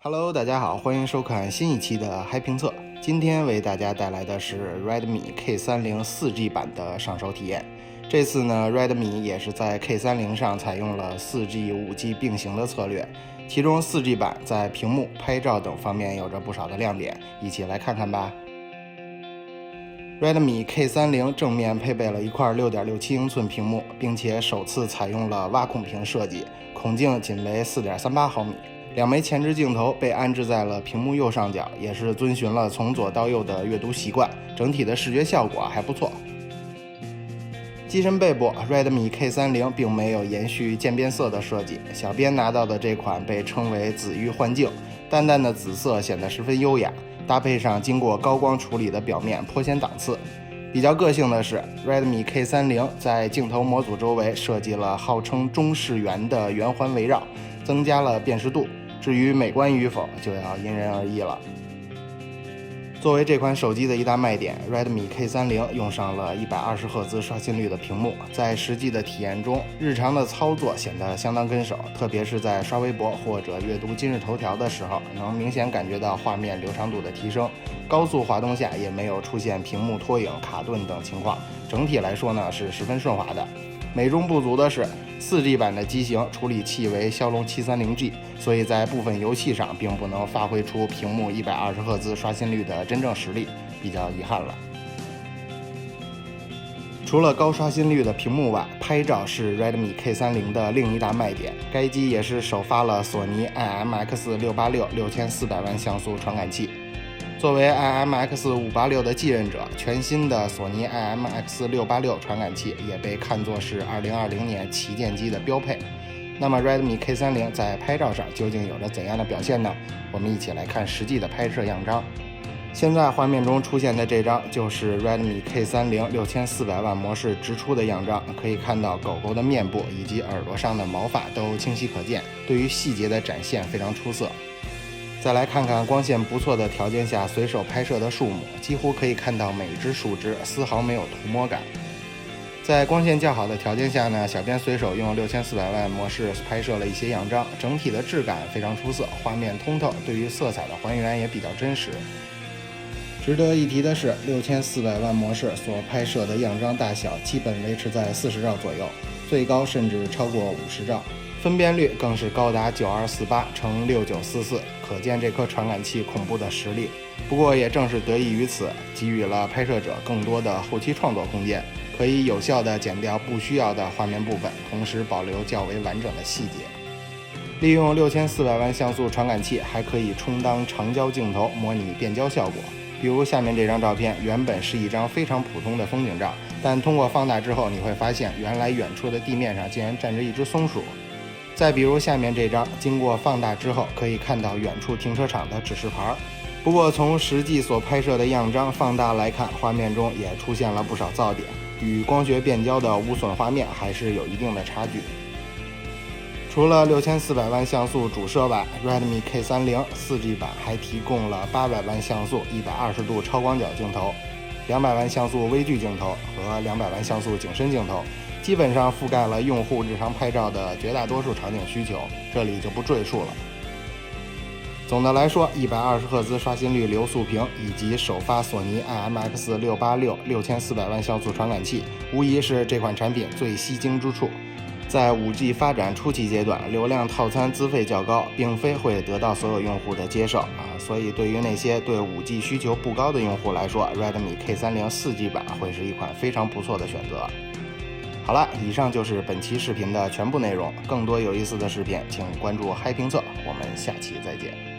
Hello， 大家好，欢迎收看新一期的嗨评测。今天为大家带来的是 Redmi K30 4G 版的上手体验。这次呢 ，Redmi 也是在 K30 上采用了 4G、5G 并行的策略，其中 4G 版在屏幕、拍照等方面有着不少的亮点，一起来看看吧。Redmi K30 正面配备了一块 6.67 英寸屏幕，并且首次采用了挖孔屏设计，孔径仅为 4.38 毫米。两枚前置镜头被安置在了屏幕右上角，也是遵循了从左到右的阅读习惯，整体的视觉效果还不错。机身背部 Redmi K30 并没有延续渐变色的设计，小编拿到的这款被称为紫玉幻境，淡淡的紫色显得十分优雅，搭配上经过高光处理的表面颇显档次。比较个性的是 Redmi K30 在镜头模组周围设计了号称中视圆的圆环围绕，增加了辨识度。至于美观与否，就要因人而异了。作为这款手机的一大卖点 ，Redmi K30 用上了120赫兹刷新率的屏幕，在实际的体验中，日常的操作显得相当跟手，特别是在刷微博或者阅读今日头条的时候，能明显感觉到画面流畅度的提升。高速滑动下也没有出现屏幕拖影、卡顿等情况，整体来说呢是十分顺滑的。美中不足的是 4G 版的机型处理器为骁龙 730G， 所以在部分游戏上并不能发挥出屏幕120赫兹刷新率的真正实力，比较遗憾了。除了高刷新率的屏幕外，拍照是 Redmi K30 的另一大卖点。该机也是首发了索尼 IMX686 6400万像素传感器。作为 IMX586 的继任者，全新的索尼 IMX686 传感器也被看作是2020年旗舰机的标配。那么 Redmi K30 在拍照上究竟有着怎样的表现呢？我们一起来看实际的拍摄样张。现在画面中出现的这张就是 Redmi K30 6400万模式直出的样张，可以看到狗狗的面部以及耳朵上的毛发都清晰可见，对于细节的展现非常出色。再来看看光线不错的条件下随手拍摄的树木，几乎可以看到每只树枝，丝毫没有涂抹感。在光线较好的条件下呢，小编随手用6400万模式拍摄了一些样张，整体的质感非常出色，画面通透，对于色彩的还原也比较真实。值得一提的是，6400万模式所拍摄的样张大小基本维持在40兆左右，最高甚至超过50兆。分辨率更是高达9248×6944，可见这颗传感器恐怖的实力。不过也正是得益于此，给予了拍摄者更多的后期创作空间，可以有效地剪掉不需要的画面部分，同时保留较为完整的细节。利用6400万像素传感器，还可以充当长焦镜头，模拟变焦效果。比如下面这张照片，原本是一张非常普通的风景照，但通过放大之后，你会发现原来远处的地面上竟然站着一只松鼠。再比如下面这张，经过放大之后，可以看到远处停车场的指示牌。不过从实际所拍摄的样张放大来看，画面中也出现了不少噪点，与光学变焦的无损画面还是有一定的差距。除了6400万像素主摄外， Redmi K30 4G 版还提供了800万像素120度超广角镜头、200万像素微距镜头和200万像素景深镜头，基本上覆盖了用户日常拍照的绝大多数场景需求，这里就不赘述了。总的来说，120赫兹刷新率流速屏以及首发索尼 IMX686 6400万像素传感器，无疑是这款产品最吸睛之处。在 5G 发展初期阶段，流量套餐资费较高，并非会得到所有用户的接受所以对于那些对 5G 需求不高的用户来说， Redmi K30 4G 版会是一款非常不错的选择。好了，以上就是本期视频的全部内容。更多有意思的视频，请关注嗨评测，我们下期再见。